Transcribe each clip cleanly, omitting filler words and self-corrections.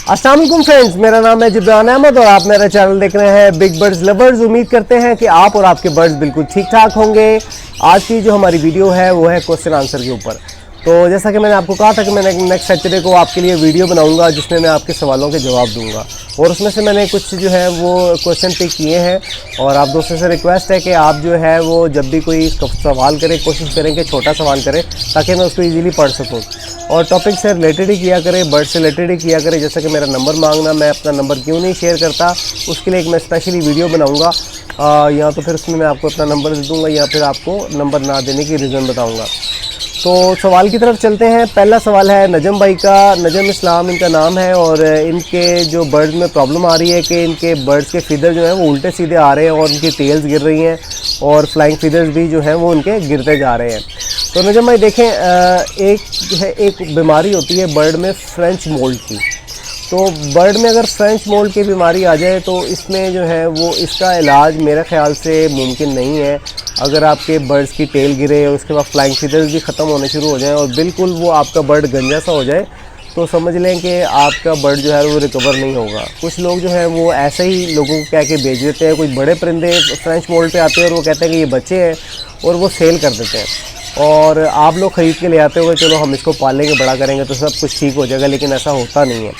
अस्सलाम वालेकुम फ्रेंड्स, मेरा नाम है जिब्रान अहमद और आप मेरा चैनल देख रहे हैं बिग बर्ड्स लवर्स। उम्मीद करते हैं कि आप और आपके बर्ड्स बिल्कुल ठीक ठाक होंगे। आज की जो हमारी वीडियो है वो है क्वेश्चन आंसर के ऊपर। तो जैसा कि मैंने आपको कहा था कि मैं नेक्स्ट सैटरडे को आपके लिए वीडियो बनाऊंगा जिसमें मैं आपके सवालों के जवाब दूंगा, और उसमें से मैंने कुछ जो है वो क्वेश्चन पिक किए हैं। और आप दोस्तों से रिक्वेस्ट है कि आप जो है वो जब भी कोई सवाल करें कोशिश करें कि छोटा सवाल करें ताकि मैं उसको ईजिली पढ़ सकूँ, और टॉपिक से रिलेटेड ही किया करें, बर्ड से रिलेटेड ही किया करें। जैसा कि मेरा नंबर मांगना, मैं अपना नंबर क्यों नहीं शेयर करता, उसके लिए एक मैं स्पेशली वीडियो बनाऊँगा, या तो फिर उसमें मैं आपको अपना नंबर दे दूँगा या फिर आपको नंबर ना देने की रीज़न बताऊँगा। तो सवाल की तरफ चलते हैं। पहला सवाल है नजम भाई का, नजम इस्लाम इनका नाम है, और इनके जो बर्ड्स में प्रॉब्लम आ रही है कि इनके बर्ड्स के फीदर जो हैं वो उल्टे सीधे आ रहे हैं और उनकी टेल्स गिर रही हैं और फ्लाइंग फीदर्स भी जो हैं वो उनके गिरते जा रहे हैं। तो नजम भाई देखें, एक बीमारी होती है बर्ड में फ्रेंच मोल्ड की। तो बर्ड में अगर फ्रेंच मोल्ड की बीमारी आ जाए तो इसमें जो है वो इसका इलाज मेरे ख़्याल से मुमकिन नहीं है। अगर आपके बर्ड्स की टेल गिरे और उसके बाद फ्लाइंग फीदर्स भी ख़त्म होने शुरू हो जाएं और बिल्कुल वो आपका बर्ड गंजा सा हो जाए तो समझ लें कि आपका बर्ड जो है वो रिकवर नहीं होगा। कुछ लोग जो है वो ऐसे ही लोगों को कह के भेज देते हैं। कुछ बड़े परिंदे फ्रेंच मोल्ड पे आते हैं और वो कहते हैं कि ये बच्चे हैं और वो सेल कर देते हैं, और आप लोग ख़रीद के ले आते हो चलो हम इसको पालेंगे बड़ा करेंगे तो सब कुछ ठीक हो जाएगा, लेकिन ऐसा होता नहीं है।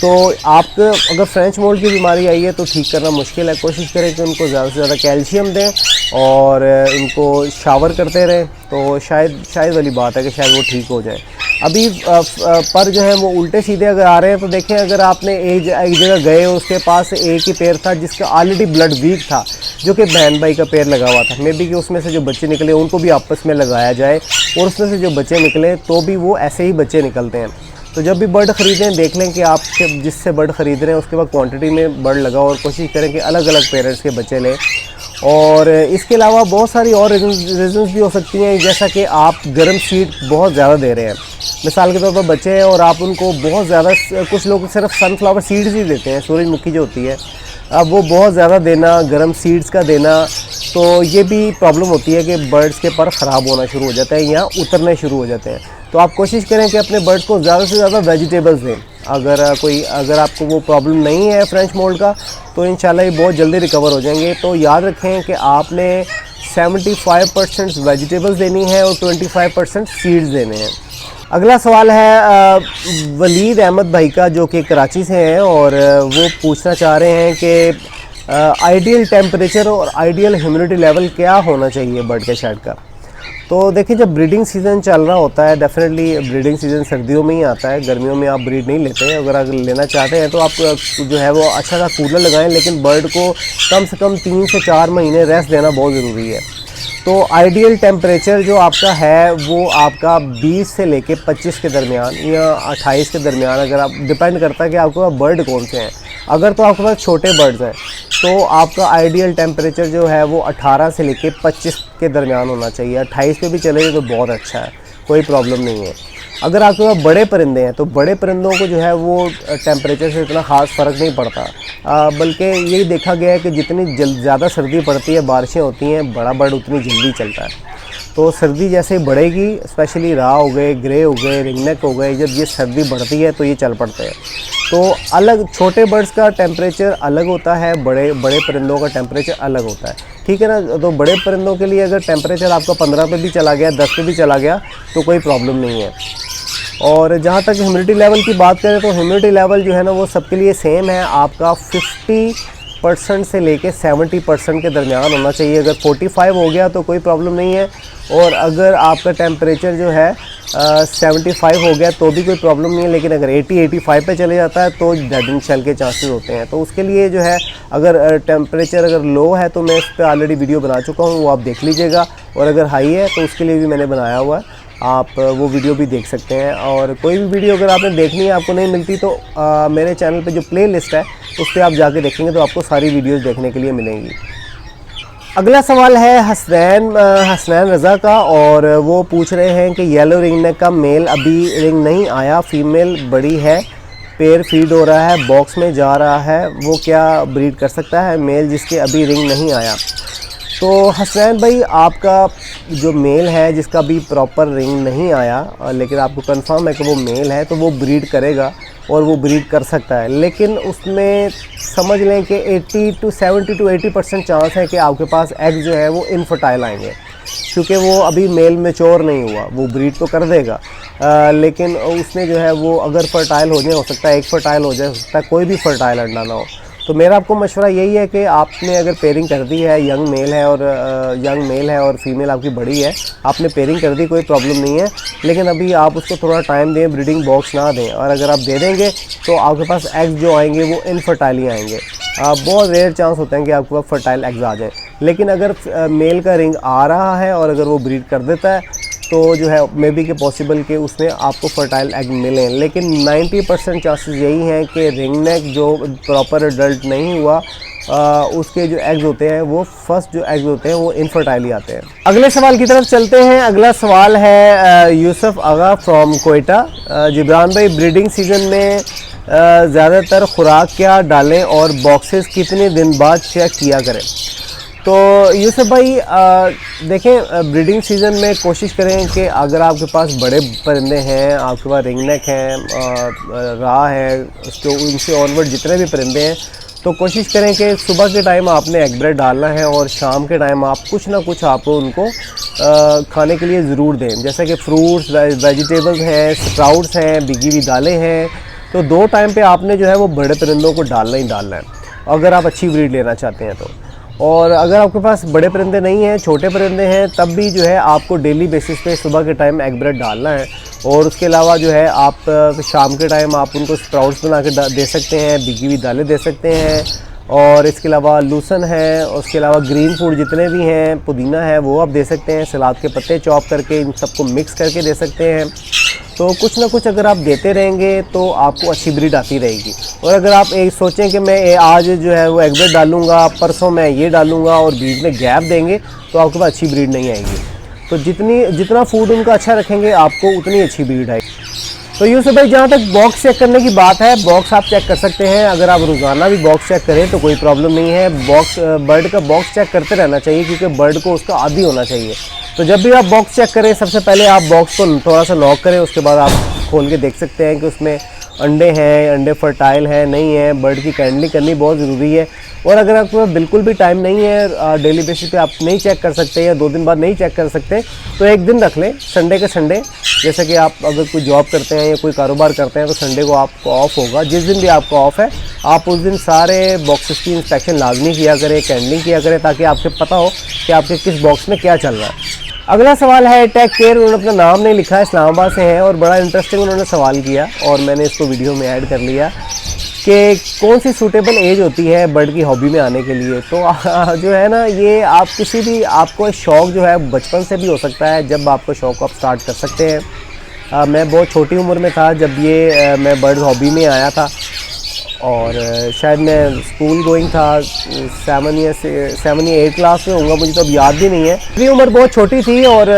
तो आप अगर फ्रेंच मोल्ड की बीमारी आई है तो ठीक करना मुश्किल है। कोशिश करें कि उनको ज़्यादा से ज़्यादा कैल्शियम दें और उनको शावर करते रहें, तो शायद वाली बात है कि शायद वो ठीक हो जाए। अभी पर जो है वो उल्टे सीधे अगर आ रहे हैं तो देखें, अगर आपने एक जगह गए उसके पास एक ही पेड़ था जिसका ऑलरेडी ब्लड वीक था, जो कि बहन भाई का पेड़ लगा हुआ था, मे बी कि उसमें से जो बच्चे निकले उनको भी आपस में लगाया जाए, और उसमें से जो बच्चे निकले तो भी वो ऐसे ही बच्चे निकलते हैं। तो जब भी बर्ड ख़रीदें देख लें कि आप जिससे बर्ड ख़रीद रहे हैं उसके बाद क्वांटिटी में बर्ड लगाओ और कोशिश करें कि अलग अलग पेरेंट्स के बच्चे लें। और इसके अलावा बहुत सारी और रीज़न्स भी हो सकती हैं, जैसा कि आप गर्म सीड बहुत ज़्यादा दे रहे हैं। मिसाल के तौर पर बच्चे हैं और आप उनको बहुत ज़्यादा, कुछ लोग सिर्फ सनफ्लावर सीड्स ही देते हैं, सूरजमुखी जो होती है, अब वो बहुत ज़्यादा देना, गर्म सीड्स का देना, तो ये भी प्रॉब्लम होती है कि बर्ड्स के पर ख़राब होना शुरू हो जाता है या उतरने शुरू हो जाते हैं। तो आप कोशिश करें कि अपने बर्ड्स को ज़्यादा से ज़्यादा वेजिटेबल्स दें। अगर आपको वो प्रॉब्लम नहीं है फ्रेंच मोल्ड का तो इंशाल्लाह ये बहुत जल्दी रिकवर हो जाएंगे। तो याद रखें कि आपने 75% वेजिटेबल्स देनी है और 25% सीड्स देने हैं। अगला सवाल है वलीद अहमद भाई का, जो कि कराची से हैं, और वो पूछना चाह रहे हैं कि आइडियल टेम्परेचर और आइडियल ह्यूमिडिटी लेवल क्या होना चाहिए बर्ड के शेड का। तो देखिए, जब ब्रीडिंग सीज़न चल रहा होता है, डेफिनेटली ब्रीडिंग सीज़न सर्दियों में ही आता है, गर्मियों में आप ब्रीड नहीं लेते हैं। अगर लेना चाहते हैं तो आप जो है वो अच्छा सा कूलर लगाएं, लेकिन बर्ड को कम से कम 3 से 4 महीने रेस्ट देना बहुत ज़रूरी है। तो आइडियल टेम्परेचर जो आपका है वो आपका 20 से लेके 25 के दरमियान या 28 के दरमियान, अगर आप डिपेंड करता है कि आपके पास बर्ड कौन से हैं। अगर तो आपके पास छोटे बर्ड्स हैं तो आपका आइडियल टेम्परेचर जो है वो 18 से लेके 25 के दरमियान होना चाहिए। 28 पे भी चले तो बहुत अच्छा है, कोई प्रॉब्लम नहीं है। अगर आपके पास बड़े परिंदे हैं तो बड़े परिंदों को जो है वो टेम्परेचर से इतना ख़ास फ़र्क नहीं पड़ता, बल्कि यही देखा गया है कि जितनी ज़्यादा सर्दी पड़ती है, बारिशें होती हैं, बड़ा बर्ड उतनी जल्दी चलता है। तो सर्दी जैसे बढ़ेगी, स्पेशली राह हो गए, ग्रे हो गए, रिंगनेक हो गए, जब ये सर्दी बढ़ती है तो ये चल पड़ते हैं। तो अलग छोटे बर्ड्स का टेम्परेचर अलग होता है, बड़े परिंदों का टेम्परेचर अलग होता है, ठीक है ना। तो बड़े परिंदों के लिए अगर टेम्परेचर आपका 15 पे भी चला गया, 10 पे भी चला गया तो कोई प्रॉब्लम नहीं है। और जहाँ तक ह्यूमिडिटी लेवल की बात करें तो ह्यूमिडिटी लेवल जो है ना वो सबके लिए सेम है। आपका 50% से लेके 70% के दरमियान होना चाहिए। अगर 45 हो गया तो कोई प्रॉब्लम नहीं है, और अगर आपका टेम्परेचर जो है 75 हो गया तो भी कोई प्रॉब्लम नहीं है, लेकिन अगर 80-85 पे चले जाता है तो डेडिंग शेल के चांसेस होते हैं। तो उसके लिए जो है अगर टेम्परेचर अगर लो है तो मैं इस पर ऑलरेडी वीडियो बना चुका हूँ, वो आप देख लीजिएगा, और अगर हाई है तो उसके लिए भी मैंने बनाया हुआ है, आप वो वीडियो भी देख सकते हैं। और कोई भी वीडियो अगर आपने देखनी है आपको नहीं मिलती तो मेरे चैनल पे जो प्ले लिस्ट है उस पर आप जाके देखेंगे तो आपको सारी वीडियोस देखने के लिए मिलेंगी। अगला सवाल है हसनैन रज़ा का, और वो पूछ रहे हैं कि येलो रिंगनेक का मेल अभी रिंग नहीं आया, फीमेल बड़ी है, पेयर फीड हो रहा है, बॉक्स में जा रहा है, वो क्या ब्रीड कर सकता है मेल जिसके अभी रिंग नहीं आया। तो हसनैन भाई, आपका जो मेल है जिसका भी प्रॉपर रिंग नहीं आया, लेकिन आपको कंफर्म है कि वो मेल है, तो वो ब्रीड करेगा और वो ब्रीड कर सकता है। लेकिन उसमें समझ लें कि 70 to 80% चांस है कि आपके पास एग जो है वो इनफर्टाइल आएंगे, क्योंकि वो अभी मेल मैच्योर नहीं हुआ। वो ब्रीड तो कर देगा, लेकिन उसमें जो है वो अगर फर्टाइल हो जाए, हो सकता है एक फर्टाइल हो जाए, हो सकता है कोई भी फर्टाइल अंडा ना हो। तो मेरा आपको मशवरा यही है कि आपने अगर पेयरिंग कर दी है, यंग मेल है और फीमेल आपकी बड़ी है, आपने पेयरिंग कर दी, कोई प्रॉब्लम नहीं है, लेकिन अभी आप उसको थोड़ा टाइम दें, ब्रीडिंग बॉक्स ना दें। और अगर आप दे देंगे तो आपके पास एग्स जो आएंगे वो इनफर्टाइल ही आएंगे। बहुत रेयर चांस होते हैं कि आपके पास फर्टाइल एग्स आ जाएँ। लेकिन अगर मेल का रिंग आ रहा है और अगर वो ब्रीड कर देता है तो जो है मे बी के पॉसिबल कि उसमें आपको फर्टाइल एग मिलें। लेकिन 90% चांसेस यही हैं कि रिंग नेक जो प्रॉपर अडल्ट नहीं हुआ, उसके जो एग्स होते हैं वो फर्स्ट जो एग्स होते हैं वो इनफर्टाइल ही आते हैं। अगले सवाल की तरफ चलते हैं। अगला सवाल है यूसुफ आगा फ्रॉम कोयटा। जिब्रान भाई, ब्रीडिंग सीजन में ज़्यादातर खुराक क्या डालें और बॉक्सेस कितने दिन बाद चेक किया करें? तो यूसुफ भाई देखें, ब्रीडिंग सीज़न में कोशिश करें कि अगर आपके पास बड़े परिंदे हैं, आपके पास रिंगनेक हैं, राह है, उसके उनसे ऑनवर्ड जितने भी परिंदे हैं, तो कोशिश करें कि सुबह के टाइम आपने एग ब्रेड डालना है और शाम के टाइम आप कुछ ना कुछ आप उनको खाने के लिए ज़रूर दें। जैसे कि फ्रूट्स, वेजिटेबल्स हैं, स्प्राउट्स हैं, भिगी हुई दालें हैं। तो 2 टाइम पे आपने जो है वो बड़े परिंदों को डालना ही डालना है, अगर आप अच्छी ब्रीड लेना चाहते हैं तो। और अगर आपके पास बड़े परिंदे नहीं हैं, छोटे परिंदे हैं, तब भी जो है आपको डेली बेसिस पे सुबह के टाइम एग ब्रेड डालना है। और उसके अलावा जो है आप शाम के टाइम आप उनको स्प्राउट्स बना के दे सकते हैं, भिगी हुई दालें दे सकते हैं। और इसके अलावा लूसन है, उसके अलावा ग्रीन फूड जितने भी हैं, पुदीना है, वो आप दे सकते हैं। सलाद के पत्ते चॉप करके इन सबको मिक्स करके दे सकते हैं। तो कुछ ना कुछ अगर आप देते रहेंगे तो आपको अच्छी ब्रीड आती रहेगी। और अगर आप एक सोचें कि मैं आज जो है वो एग ब्रेड डालूंगा, परसों मैं ये डालूंगा और बीच में गैप देंगे, तो आपके पास अच्छी ब्रीड नहीं आएगी। तो जितना फूड उनका अच्छा रखेंगे आपको उतनी अच्छी ब्रीड आएगी। तो यूसुफ भाई, जहाँ तक बॉक्स चेक करने की बात है, बॉक्स आप चेक कर सकते हैं। अगर आप रोज़ाना भी बॉक्स चेक करें तो कोई प्रॉब्लम नहीं है। बर्ड का बॉक्स चेक करते रहना चाहिए, क्योंकि बर्ड को उसका आदी होना चाहिए। तो जब भी आप बॉक्स चेक करें, सबसे पहले आप बॉक्स को थोड़ा सा लॉक करें, उसके बाद आप खोल के देख सकते हैं कि उसमें अंडे हैं, अंडे फर्टाइल हैं नहीं है। बर्ड की कैंडलिंग करनी बहुत ज़रूरी है। और अगर आपके पास बिल्कुल भी टाइम नहीं है, डेली बेसिस पे आप नहीं चेक कर सकते या 2 दिन बाद नहीं चेक कर सकते, तो एक दिन रख लें, संडे के संडे। जैसे कि आप अगर कोई जॉब करते हैं या कोई कारोबार करते हैं तो संडे को आपको ऑफ होगा। जिस दिन भी आपको ऑफ है, आप उस दिन सारे बॉक्सेस की इंस्पेक्शन लाजमी किया करें, कैंडलिंग किया करें, ताकि आपको पता हो कि आपके किस बॉक्स में क्या चल रहा है। अगला सवाल है टेक केयर। उन्होंने अपना नाम नहीं लिखा, इस्लामाबाद से हैं और बड़ा इंटरेस्टिंग उन्होंने सवाल किया और मैंने इसको वीडियो में ऐड कर लिया कि कौन सी सूटेबल एज होती है बर्ड की हॉबी में आने के लिए। तो जो है ना, ये आप किसी भी, आपको शौक़ जो है बचपन से भी हो सकता है। जब आपको शौक़ आप स्टार्ट कर सकते हैं। मैं बहुत छोटी उम्र में था जब ये मैं बर्ड हॉबी में आया था, और शायद मैं स्कूल गोइंग था, 7 या 8 क्लास में होऊंगा, मुझे तो अब याद भी नहीं है। मेरी उम्र बहुत छोटी थी और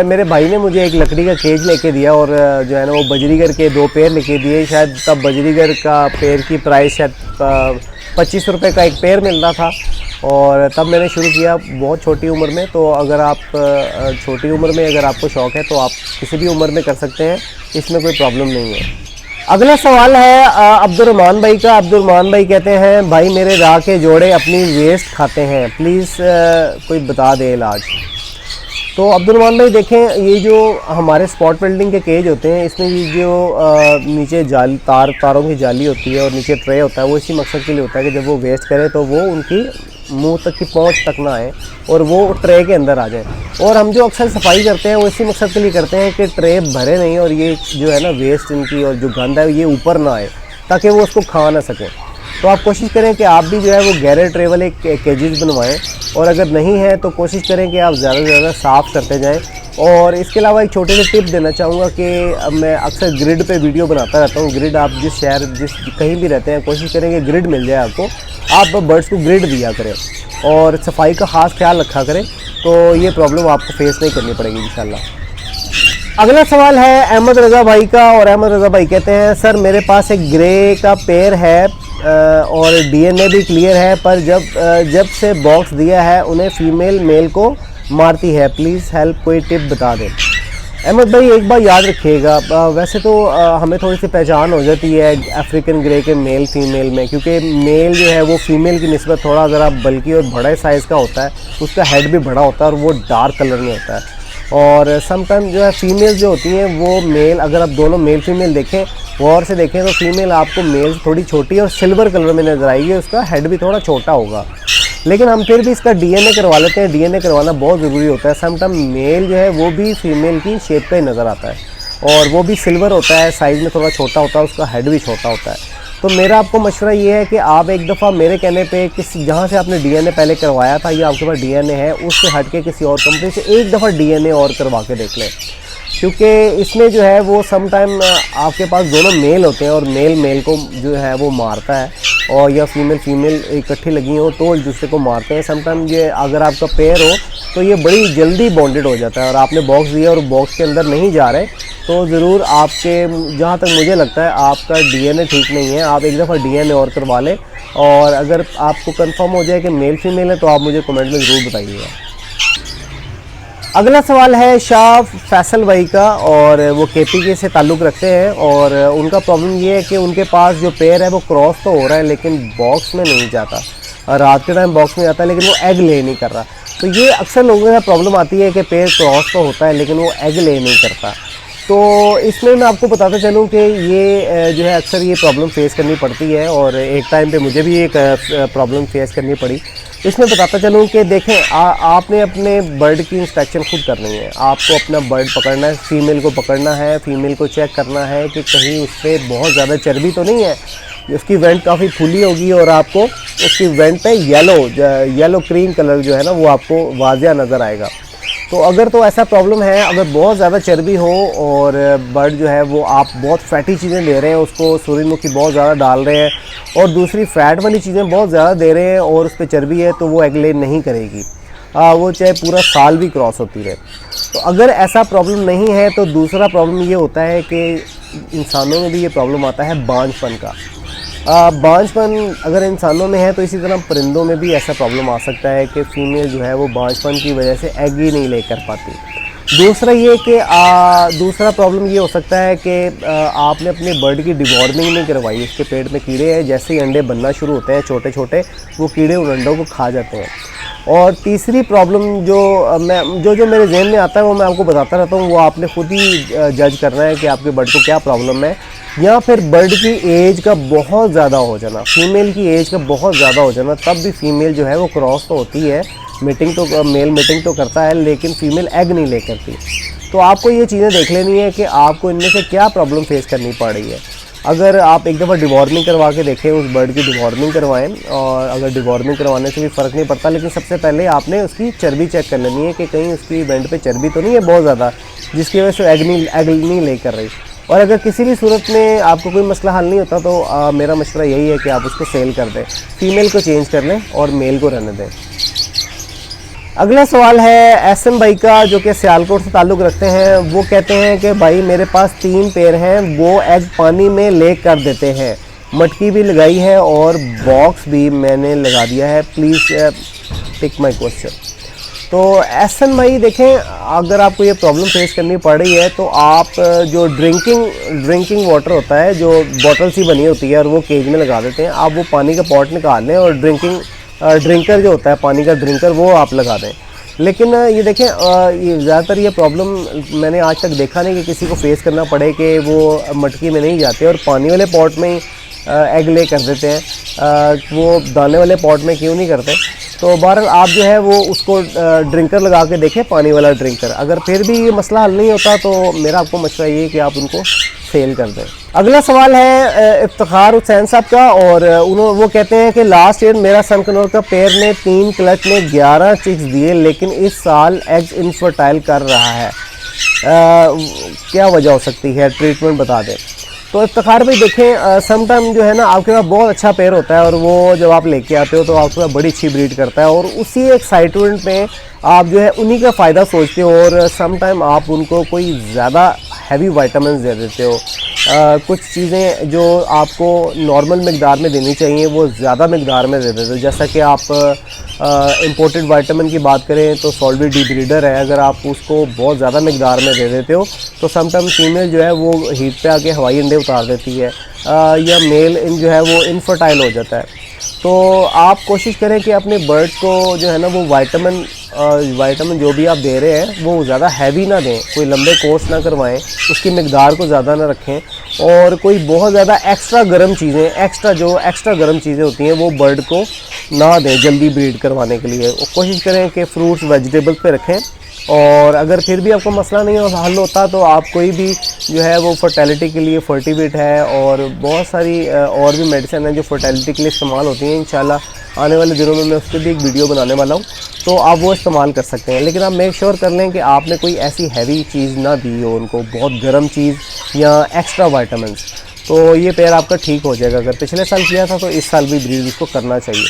मेरे भाई ने मुझे एक लकड़ी का केज लेके दिया और जो है ना वो बजरीगर के 2 पेड़ लेके दिए। शायद तब बजरीगर का पेड़ की प्राइस शायद 25 रुपये का एक पेड़ मिल रहा था, और तब मैंने शुरू किया बहुत छोटी उम्र में। तो अगर आप छोटी उम्र में अगर आपको शौक़ है तो आप किसी भी उम्र में कर सकते हैं, इसमें कोई प्रॉब्लम नहीं है। अगला सवाल है अब्दुलरहमान भाई का। अब्दुलरहमान भाई कहते हैं, भाई मेरे राह के जोड़े अपनी वेस्ट खाते हैं, प्लीज़ कोई बता दे इलाज। तो अब्दुलरहमान भाई देखें, ये जो हमारे स्पॉट वेल्डिंग के केज होते हैं, इसमें ये जो नीचे जाली तारों की जाली होती है और नीचे ट्रे होता है, वो इसी मकसद के लिए होता है कि जब वो वेस्ट करें तो वो उनकी मुंह तक की पहुंच तक ना आए और वो ट्रे के अंदर आ जाए। और हम जो अक्सर सफाई करते हैं वो इसी मकसद के लिए करते हैं कि ट्रे भरे नहीं और ये जो है ना वेस्ट इनकी और जो गंद है ये ऊपर ना आए, ताकि वो उसको खा ना सकें। तो आप कोशिश करें कि आप भी जो है वो गहरे ट्रे वाले केजेस बनवाएं, और अगर नहीं है तो कोशिश करें कि आप ज़्यादा से ज़्यादा साफ़ करते जाएं। और इसके अलावा एक छोटे से टिप देना चाहूँगा कि मैं अक्सर ग्रिड पे वीडियो बनाता रहता हूँ। ग्रिड, आप जिस शहर कहीं भी रहते हैं, कोशिश करें कि ग्रिड मिल जाए आपको, आप बर्ड्स को ग्रिड दिया करें और सफाई का ख़ास ख्याल रखा करें, तो ये प्रॉब्लम आपको फेस नहीं करनी पड़ेगी इंशाल्लाह। अगला सवाल है अहमद रज़ा भाई का, और अहमद रज़ा भाई कहते हैं, सर मेरे पास एक ग्रे का पेयर है और DNA भी क्लियर है, पर जब से बॉक्स दिया है उन्हें फीमेल मेल को मारती है, प्लीज़ हेल्प, कोई टिप बता दें। अहमद भाई एक बार याद रखिएगा, वैसे तो हमें थोड़ी सी पहचान हो जाती है अफ्रीकन ग्रे के मेल फीमेल में, क्योंकि मेल जो है वो फीमेल की निस्बत थोड़ा ज़रा बल्कि और बड़े साइज़ का होता है, उसका हेड भी बड़ा होता है और वो डार्क कलर में होता है। और समटाइम जो है फीमेल जो होती हैं वो मेल, अगर आप दोनों मेल फीमेल देखें, गौर से देखें तो फीमेल आपको मेल से थोड़ी छोटी और सिल्वर कलर में नजर आएगी, उसका हेड भी थोड़ा छोटा होगा। लेकिन हम फिर भी इसका डीएनए करवा लेते हैं, डीएनए करवाना बहुत ज़रूरी होता है। समटाइम मेल जो है वो भी फीमेल की शेप पे नज़र आता है और वो भी सिल्वर होता है, साइज़ में थोड़ा छोटा होता है, उसका हेड भी छोटा होता है। तो मेरा आपको मशवरा ये है कि आप एक दफ़ा मेरे कहने पे किसी जहाँ से आपने डीएनए पहले करवाया था या आपके पास डीएनए है उससे हट के किसी और कंपनी से एक दफ़ा डीएनए और करवा के देख लें, क्योंकि इसमें जो है वो समटाइम आपके पास दोनों मेल होते हैं और मेल मेल को जो है वो मारता है, और या फीमेल फीमेल इकट्ठी लगी हो तो एक दूसरे को मारते हैं। समटाइम ये अगर आपका पेयर हो तो ये बड़ी जल्दी बॉन्डेड हो जाता है, और आपने बॉक्स दिया और बॉक्स के अंदर नहीं जा रहे तो ज़रूर आपके, जहाँ तक मुझे लगता है आपका डीएनए ठीक नहीं है। आप एक दफ़ा डीएनए और करवा लें, और अगर आपको कंफर्म हो जाए कि मेल फीमेल है तो आप मुझे कमेंट में ज़रूर बताइएगा। अगला सवाल है शाह फैसल भाई का, और वो केपीके से ताल्लुक़ रखते हैं, और उनका प्रॉब्लम ये है कि उनके पास जो पेयर है वो क्रॉस तो हो रहा है लेकिन बॉक्स में नहीं जाता, और रात के टाइम बॉक्स में जाता है लेकिन वो एग ले नहीं कर रहा। तो ये अक्सर लोगों का प्रॉब्लम आती है कि पेयर क्रॉस तो होता है लेकिन वो एग ले नहीं करता। तो इसमें मैं आपको बताता चलूँ कि ये जो है अक्सर ये प्रॉब्लम फेस करनी पड़ती है, और एक टाइम पे मुझे भी एक प्रॉब्लम फेस करनी पड़ी। इसमें बताता चलूँ कि देखें, आपने अपने बर्ड की इंस्पेक्शन खुद करनी है। आपको अपना बर्ड पकड़ना है, फीमेल को पकड़ना है, फीमेल को चेक करना है कि कहीं उस पर बहुत ज़्यादा चर्बी तो नहीं है, उसकी वेंट काफ़ी फुली होगी और आपको उसकी वेंट पे येलो क्रीम कलर जो है ना वो आपको वाज़िया नज़र आएगा। तो अगर तो ऐसा प्रॉब्लम है, अगर बहुत ज़्यादा चर्बी हो और बर्ड जो है वो आप बहुत फैटी चीज़ें दे रहे हैं उसको, सूरजमुखी बहुत ज़्यादा डाल रहे हैं और दूसरी फ़ैट वाली चीज़ें बहुत ज़्यादा दे रहे हैं और उस पर चर्बी है, तो वो एग ले नहीं करेगी, वो चाहे पूरा साल भी क्रॉस होती रहे। तो अगर ऐसा प्रॉब्लम नहीं है तो दूसरा प्रॉब्लम ये होता है कि इंसानों में भी ये प्रॉब्लम आता है बांझपन का। बांझपन अगर इंसानों में है तो इसी तरह परिंदों में भी ऐसा प्रॉब्लम आ सकता है कि फीमेल जो है वो बांझपन की वजह से एग ही नहीं ले कर पाती। दूसरा ये कि दूसरा प्रॉब्लम ये हो सकता है कि आपने अपने बर्ड की डिवॉर्मिंग नहीं करवाई, उसके पेट में कीड़े हैं, जैसे ही अंडे बनना शुरू होते हैं छोटे छोटे वो कीड़े उन अंडों को खा जाते हैं। और तीसरी प्रॉब्लम जो मेरे जहन में आता है वो मैं आपको बताता रहता हूँ, वो आपने खुद ही जज करना है कि आपके बर्ड को क्या प्रॉब्लम है। या फिर बर्ड की एज का बहुत ज़्यादा हो जाना, फीमेल की एज का बहुत ज़्यादा हो जाना, तब भी फीमेल जो है वो क्रॉस तो होती है, मेल मीटिंग तो करता है लेकिन फीमेल एग नहीं ले करती। तो आपको ये चीज़ें देख लेनी है कि आपको इनमें से क्या प्रॉब्लम फेस करनी पड़ रही है। अगर आप एक दफ़ा डिवॉर्मिंग करवा के देखें, उस बर्ड की डिवॉर्मिंग करवाएं, और अगर डिवॉर्मिंग करवाने से भी फ़र्क नहीं पड़ता, लेकिन सबसे पहले आपने उसकी चर्बी चेक कर लेनी है कि कहीं उसकी वेंट पे चर्बी तो नहीं है बहुत ज़्यादा, जिसकी वजह से एग नहीं ले कर रही। और अगर किसी भी सूरत में आपको कोई मसला हल नहीं होता तो मेरा मशवरा यही है कि आप उसको सेल कर दें, फीमेल को चेंज कर लें और मेल को रहने दें। अगला सवाल है एसएम भाई का, जो कि सियालकोट से ताल्लुक़ रखते हैं। वो कहते हैं कि भाई मेरे पास 3 पेयर हैं, वो एग पानी में ले कर देते हैं, मटकी भी लगाई है और बॉक्स भी मैंने लगा दिया है, प्लीज़ टिक माई क्वेश्चन। तो एसएम भाई देखें, अगर आपको ये प्रॉब्लम फेस करनी पड़ रही है तो आप जो ड्रिंकिंग वाटर होता है, जो बॉटल सी बनी होती है और वो केज में लगा देते हैं, आप वो पानी का पॉट निकाल लें और ड्रिंकर जो होता है पानी का ड्रिंकर वो आप लगा दें। लेकिन ये देखें, ये ज़्यादातर ये प्रॉब्लम मैंने आज तक देखा नहीं कि किसी को फेस करना पड़े कि वो मटकी में नहीं जाते और पानी वाले पॉट में एग ले कर देते हैं, वो दाने वाले पॉट में क्यों नहीं करते। तो बहरहाल आप जो है वो उसको ड्रिंकर लगा के देखें, पानी वाला ड्रिंकर। अगर फिर भी ये मसला हल नहीं होता तो मेरा आपको मशवरा ये है कि आप उनको सेल कर दें। अगला सवाल है इफ्तिखार हुसैन साहब का, और वो कहते हैं कि लास्ट ईयर मेरा सनकनौर का पेयर ने 3 क्लच में 11 चिक्स दिए, लेकिन इस साल एग्स इनफर्टाइल कर रहा है, क्या वजह हो सकती है, ट्रीटमेंट बता दें। तो इफ्तिखार भाई देखें, समटाइम जो है ना आपके पास बहुत अच्छा पेयर होता है और वो जब आप लेके आते हो तो आपके पास बड़ी अच्छी ब्रीड करता है, और उसी एक्साइटमेंट में आप जो है उन्हीं का फ़ायदा सोचते हो और समटाइम आप उनको कोई ज़्यादा हैवी विटामिन दे देते हो, कुछ चीज़ें जो आपको नॉर्मल मिकदार में देनी चाहिए वो ज़्यादा मिकदार में दे देते हो। जैसा कि आप इम्पोर्टेड विटामिन की बात करें तो सॉल्वी डी ब्रीडर है, अगर आप उसको बहुत ज़्यादा मिकदार में दे देते हो तो समटाइम फीमेल जो है वो हीट पे आके हवाई अंडे उतार देती है, या मेल इन जो है वो इनफर्टाइल हो जाता है। तो आप कोशिश करें कि अपने बर्ड्स को जो है ना वो विटामिन जो भी आप दे रहे हैं वो ज़्यादा हैवी ना दें, कोई लंबे कोर्स ना करवाएं, उसकी मिकदार को ज़्यादा ना रखें, और कोई बहुत ज़्यादा एक्स्ट्रा गर्म चीज़ें होती हैं वो बर्ड को ना दें जल्दी ब्रीड करवाने के लिए। कोशिश करें कि फ्रूट्स वेजिटेबल्स पे रखें। और अगर फिर भी आपको मसला नहीं हल होता तो आप कोई भी जो है वो फर्टिलिटी के लिए फर्टिवेट है और बहुत सारी और भी मेडिसिन है जो फर्टिलिटी के लिए इस्तेमाल होती हैं। इंशाल्लाह आने वाले दिनों में मैं उसके भी एक वीडियो बनाने वाला हूँ, तो आप वो इस्तेमाल कर सकते हैं। लेकिन आप मेक श्योर कर लें कि आपने कोई ऐसी हैवी चीज़ ना दी हो उनको, बहुत गर्म चीज़ या एक्स्ट्रा वाइटामिन, तो ये पेयर आपका ठीक हो जाएगा। अगर पिछले साल किया था तो इस साल भी ब्रीड इसको करना चाहिए।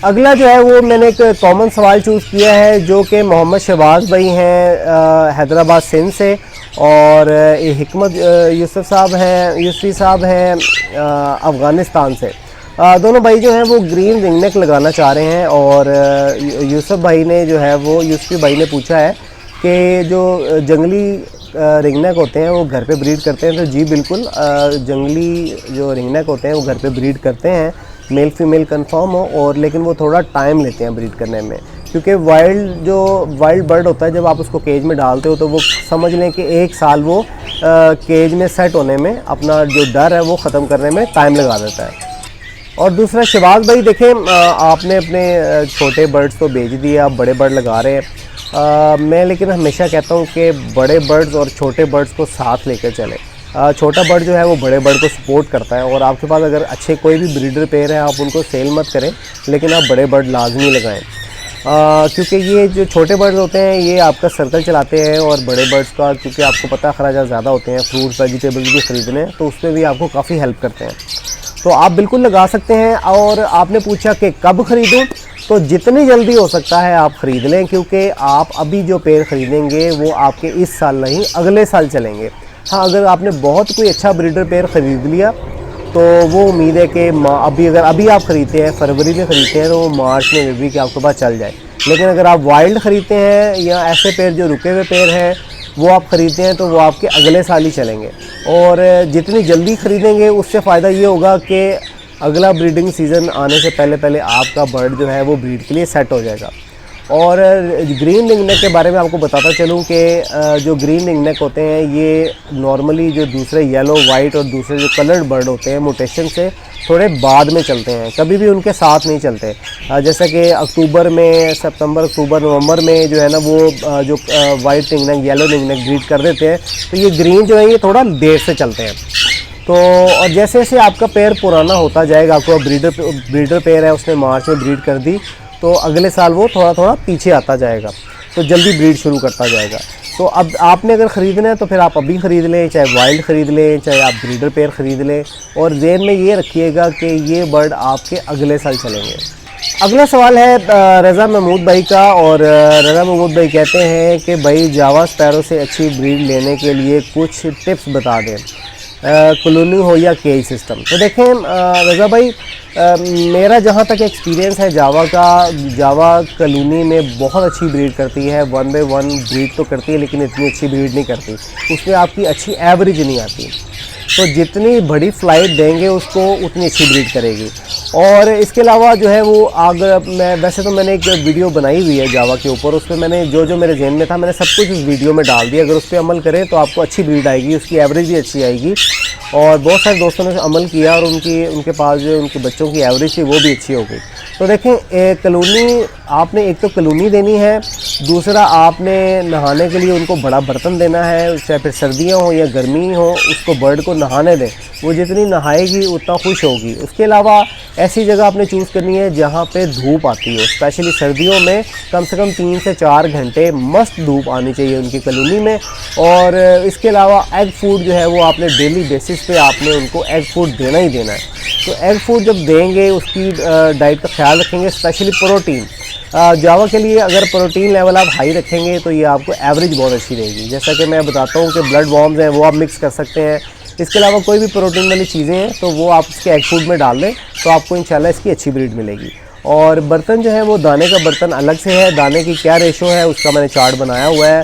अगला जो है वो मैंने एक कॉमन सवाल चूज़ किया है जो कि मोहम्मद शहबाज भाई हैं हैदराबाद सिंध से, और हिकमत यूसुफ़ी साहब हैं अफ़गानिस्तान से। दोनों भाई जो हैं वो ग्रीन रिंगनेक लगाना चाह रहे हैं, और यूसुफ़ी भाई ने पूछा है कि जो जंगली रिंगनेक होते हैं वो घर पे ब्रीड करते हैं। तो जी बिल्कुल, जंगली जो रिंगनेक होते हैं वो घर पे ब्रीड करते हैं, मेल फीमेल कंफर्म हो, और लेकिन वो थोड़ा टाइम लेते हैं ब्रीड करने में, क्योंकि वाइल्ड बर्ड होता है जब आप उसको केज में डालते हो तो वो समझ लें कि 1 साल वो केज में सेट होने में, अपना जो डर है वो ख़त्म करने में टाइम लगा देता है। और दूसरा शहबाज भाई देखें, आपने अपने छोटे बर्ड्स तो बेच दिए, आप बड़े बर्ड लगा रहे हैं। मैं लेकिन हमेशा कहता हूँ कि बड़े बर्ड्स और छोटे बर्ड्स को साथ लेकर चलें। छोटा बर्ड जो है वो बड़े बर्ड को सपोर्ट करता है, और आपके पास अगर अच्छे कोई भी ब्रीडर पेयर है आप उनको सेल मत करें, लेकिन आप बड़े बर्ड लाजमी लगाएं, क्योंकि ये जो छोटे बर्ड्स होते हैं ये आपका सर्कल चलाते हैं, और बड़े बर्ड्स का क्योंकि आपको पता है खर्चात ज़्यादा होते हैं, फ्रूट्स वेजिटेबल्स भी ख़रीदने, तो उसमें भी आपको काफ़ी हेल्प करते हैं। तो आप बिल्कुल लगा सकते हैं। और आपने पूछा कि कब ख़रीदूँ, तो जितनी जल्दी हो सकता है आप ख़रीद लें, क्योंकि आप अभी जो पेड़ ख़रीदेंगे वो आपके इस साल नहीं अगले साल चलेंगे। हाँ, अगर आपने बहुत कोई अच्छा ब्रीडर पेयर ख़रीद लिया तो वो उम्मीद है कि अभी आप ख़रीदते हैं, फरवरी में ख़रीदते हैं, तो वो मार्च में भी कि आपके पास चल जाए। लेकिन अगर आप वाइल्ड ख़रीदते हैं या ऐसे पेड़ जो रुके हुए पेड़ हैं वो आप ख़रीदते हैं तो वो आपके अगले साल ही चलेंगे। और जितनी जल्दी ख़रीदेंगे उससे फ़ायदा ये होगा कि अगला ब्रीडिंग सीज़न आने से पहले आपका बर्ड जो है वो ब्रीड के लिए सेट हो जाएगा। और ग्रीन रिंगनेक के बारे में आपको बताता चलूँ कि जो ग्रीन रिंगनेक होते हैं ये नॉर्मली जो दूसरे येलो, वाइट और दूसरे जो कलर्ड बर्ड होते हैं म्यूटेशन से थोड़े बाद में चलते हैं, कभी भी उनके साथ नहीं चलते। जैसे कि सितंबर, अक्टूबर, नवंबर में जो है ना वो जो white ringneck, yellow ringneck breed कर देते हैं, तो ये ग्रीन जो है ये थोड़ा देर से चलते हैं। तो और जैसे जैसे आपका पेयर पुराना होता जाएगा, आपको ब्रीडर पेयर है उसने मार्च में ब्रीड कर दी, तो अगले साल वो थोड़ा थोड़ा पीछे आता जाएगा, तो जल्दी ब्रीड शुरू करता जाएगा। तो अब आपने अगर ख़रीदना है तो फिर आप अभी ख़रीद लें, चाहे वाइल्ड ख़रीद लें, चाहे आप ब्रीडर पेयर ख़रीद लें, और ज़हन में ये रखिएगा कि ये बर्ड आपके अगले साल चलेंगे। अगला सवाल है रज़ा महमूद भाई का, और रज़ा महमूद भाई कहते हैं कि भाई जावा स्पैरो से अच्छी ब्रीड लेने के लिए कुछ टिप्स बता दें, कॉलोनी हो या केज सिस्टम। तो देखें रज़ा भाई, मेरा जहाँ तक एक्सपीरियंस है जावा कॉलोनी में बहुत अच्छी ब्रीड करती है, 1 बाय 1 ब्रीड तो करती है लेकिन इतनी अच्छी ब्रीड नहीं करती, उसमें आपकी अच्छी एवरेज नहीं आती। तो जितनी बड़ी फ्लाइट देंगे उसको उतनी अच्छी ब्रीड करेगी। और इसके अलावा जो है वो वैसे तो मैंने एक वीडियो बनाई हुई है जावा के ऊपर, उसमें मैंने जो मेरे जहन में था मैंने सब कुछ उस वीडियो में डाल दिया। अगर उस पर अमल करें तो आपको अच्छी ब्रीड आएगी, उसकी एवरेज भी अच्छी आएगी। और बहुत सारे दोस्तों ने अमल किया और उनके पास जो उनके बच्चों की एवरेज थी वो भी अच्छी हो गई। तो देखें, कॉलोनी आपने एक तो कॉलोनी देनी है, दूसरा आपने नहाने के लिए उनको बड़ा बर्तन देना है, चाहे फिर सर्दियाँ हो या गर्मी हो, उसको बर्ड को नहाने दें, वो जितनी नहाएगी उतना खुश होगी। उसके अलावा ऐसी जगह आपने चूज़ करनी है जहाँ पे धूप आती हो, स्पेशली सर्दियों में कम से कम 3 से 4 घंटे मस्त धूप आनी चाहिए उनकी कॉलोनी में। और इसके अलावा एग फूड जो है वो आपने डेली बेसिस पे आपने उनको एग फूड देना ही देना है। तो एग फूड जब देंगे उसकी डाइट का ख्याल रखेंगे, स्पेशली जावा के लिए अगर प्रोटीन लेवल आप हाई रखेंगे तो ये आपको एवरेज बहुत अच्छी रहेगी। जैसा कि मैं बताता हूँ कि ब्लड वॉर्म्स हैं वो आप मिक्स कर सकते हैं। इसके अलावा कोई भी प्रोटीन वाली चीज़ें हैं तो वो आप इसके एग फूड में डाल दें तो आपको इंशाल्लाह इसकी अच्छी ब्रीड मिलेगी। और बर्तन जो है वो दाने का बर्तन अलग से है, दाने की क्या रेशो है उसका मैंने चार्ट बनाया हुआ है,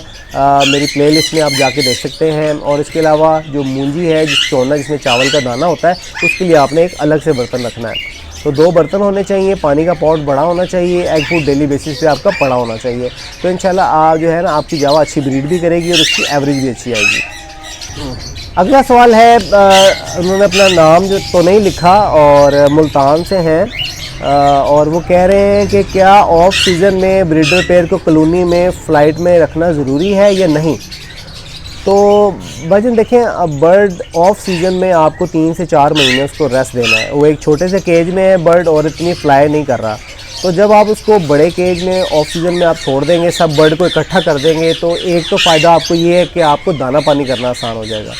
मेरी प्लेलिस्ट में आप जाके देख सकते हैं। और इसके अलावा जो मूंजी है, चोना जिसमें चावल का दाना होता है, उसके लिए आपने एक अलग से बर्तन रखना है। तो 2 बर्तन होने चाहिए, पानी का पॉट बड़ा होना चाहिए, एग फूड डेली बेसिस पे आपका पड़ा होना चाहिए। तो इंशाल्लाह आप जो है ना आपकी जावा अच्छी ब्रीड भी करेगी और उसकी एवरेज भी अच्छी आएगी। अगला सवाल है, उन्होंने अपना नाम जो तो नहीं लिखा और मुल्तान से हैं, और वो कह रहे हैं कि क्या ऑफ सीज़न में ब्रीडर पेयर को कॉलोनी में फ़्लाइट में रखना ज़रूरी है या नहीं। तो भाईजान देखें, अब बर्ड ऑफ सीज़न में आपको 3 से 4 महीने उसको रेस्ट देना है। वो एक छोटे से केज में है बर्ड और इतनी फ्लाई नहीं कर रहा। तो जब आप उसको बड़े केज में ऑफ सीज़न में आप छोड़ देंगे, सब बर्ड को इकट्ठा कर देंगे, तो एक तो फ़ायदा आपको ये है कि आपको दाना पानी करना आसान हो जाएगा।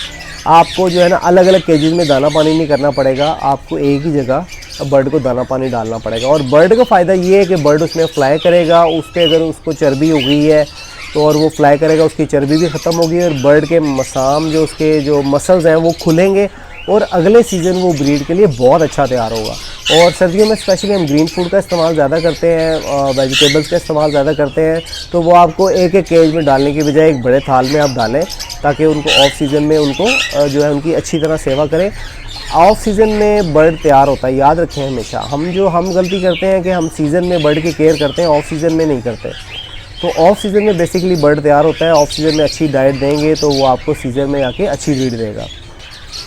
आपको जो है ना अलग अलग केजेस में दाना पानी नहीं करना पड़ेगा, आपको एक ही जगह बर्ड को दाना पानी डालना पड़ेगा। और बर्ड का फ़ायदा ये है कि बर्ड उसमें फ्लाई करेगा, उस पर अगर उसको चर्बी हो गई है तो और वो फ्लाई करेगा, उसकी चर्बी भी ख़त्म होगी और बर्ड के मसाम जो उसके जो मसल्स हैं वो खुलेंगे और अगले सीज़न वो ब्रीड के लिए बहुत अच्छा तैयार होगा। और सर्दियों में स्पेशली हम ग्रीन फूड का इस्तेमाल ज़्यादा करते हैं, वेजिटेबल्स का इस्तेमाल ज़्यादा करते हैं, तो वो आपको एक एक केज में डालने की बजाय एक बड़े थाल में आप डालें ताकि उनको ऑफ सीज़न में उनको जो है उनकी अच्छी तरह सेवा करें। ऑफ सीज़न में बर्ड तैयार होता है, याद रखें हमेशा। हम गलती करते हैं कि हम सीज़न में बर्ड की केयर करते हैं, ऑफ सीज़न में नहीं करते। तो ऑफ सीज़न में बेसिकली बर्ड तैयार होता है, ऑफ सीज़न में अच्छी डाइट देंगे तो वो आपको सीज़न में आके अच्छी ब्रीड देगा।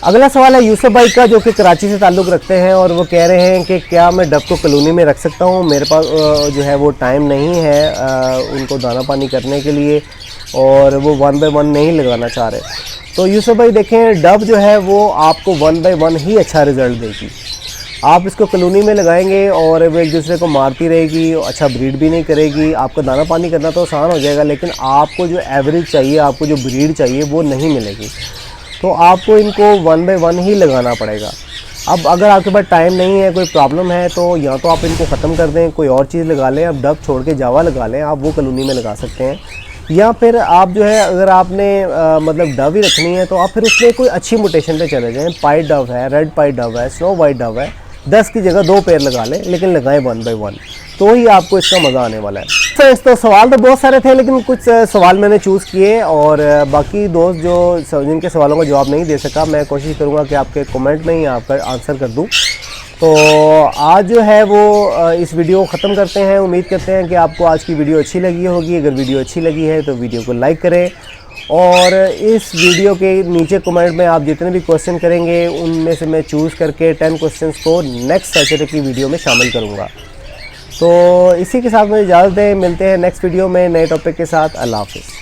अगला सवाल है यूसुफ भाई का, जो कि कराची से ताल्लुक़ रखते हैं, और वो कह रहे हैं कि क्या मैं डक को कॉलोनी में रख सकता हूँ। मेरे पास जो है वो टाइम नहीं है उनको दाना पानी करने के लिए और वो 1 बाय 1 नहीं लगाना चाह रहे। तो यूसुफ भाई देखें, डब जो है वो आपको 1 बाय 1 ही अच्छा रिज़ल्ट देगी। आप इसको कॉलोनी में लगाएंगे और वो एक दूसरे को मारती रहेगी, अच्छा ब्रीड भी नहीं करेगी। आपको दाना पानी करना तो आसान हो जाएगा, लेकिन आपको जो एवरेज चाहिए, आपको जो ब्रीड चाहिए वो नहीं मिलेगी। तो आपको इनको 1 बाय 1 ही लगाना पड़ेगा। अब अगर आपके पास टाइम नहीं है, कोई प्रॉब्लम है, तो या तो आप इनको ख़त्म कर दें, कोई और चीज़ लगा लें। अब डब छोड़ के जावा लगा लें, आप वो कॉलोनी में लगा सकते हैं। या फिर आप जो है अगर आपने मतलब डव ही रखनी है तो आप फिर उसमें कोई अच्छी मुटेशन पे चले जाएं। पाइट डव है, रेड पाइट डव है, स्नो वाइट डव है, 10 की जगह 2 पेयर लगा लें, लेकिन लगाएं 1 बाय 1, तो ही आपको इसका मज़ा आने वाला है। फ्रेंड्स, तो सवाल तो बहुत सारे थे, लेकिन कुछ सवाल मैंने चूज़ किए और बाकी दोस्त जो जिनके सवालों का जवाब नहीं दे सका, मैं कोशिश करूँगा कि आपके कमेंट में ही आपका आंसर कर दूँ। तो आज जो है वो इस वीडियो को ख़त्म करते हैं। उम्मीद करते हैं कि आपको आज की वीडियो अच्छी लगी होगी। अगर वीडियो अच्छी लगी है तो वीडियो को लाइक करें और इस वीडियो के नीचे कमेंट में आप जितने भी क्वेश्चन करेंगे उनमें से मैं चूज़ करके 10 क्वेश्चंस को नेक्स्ट सैटरडे की वीडियो में शामिल करूँगा। तो इसी के साथ मुझे इजाज़त दें, मिलते हैं नेक्स्ट वीडियो में नए टॉपिक के साथ। अल्लाह हाफ़िज़।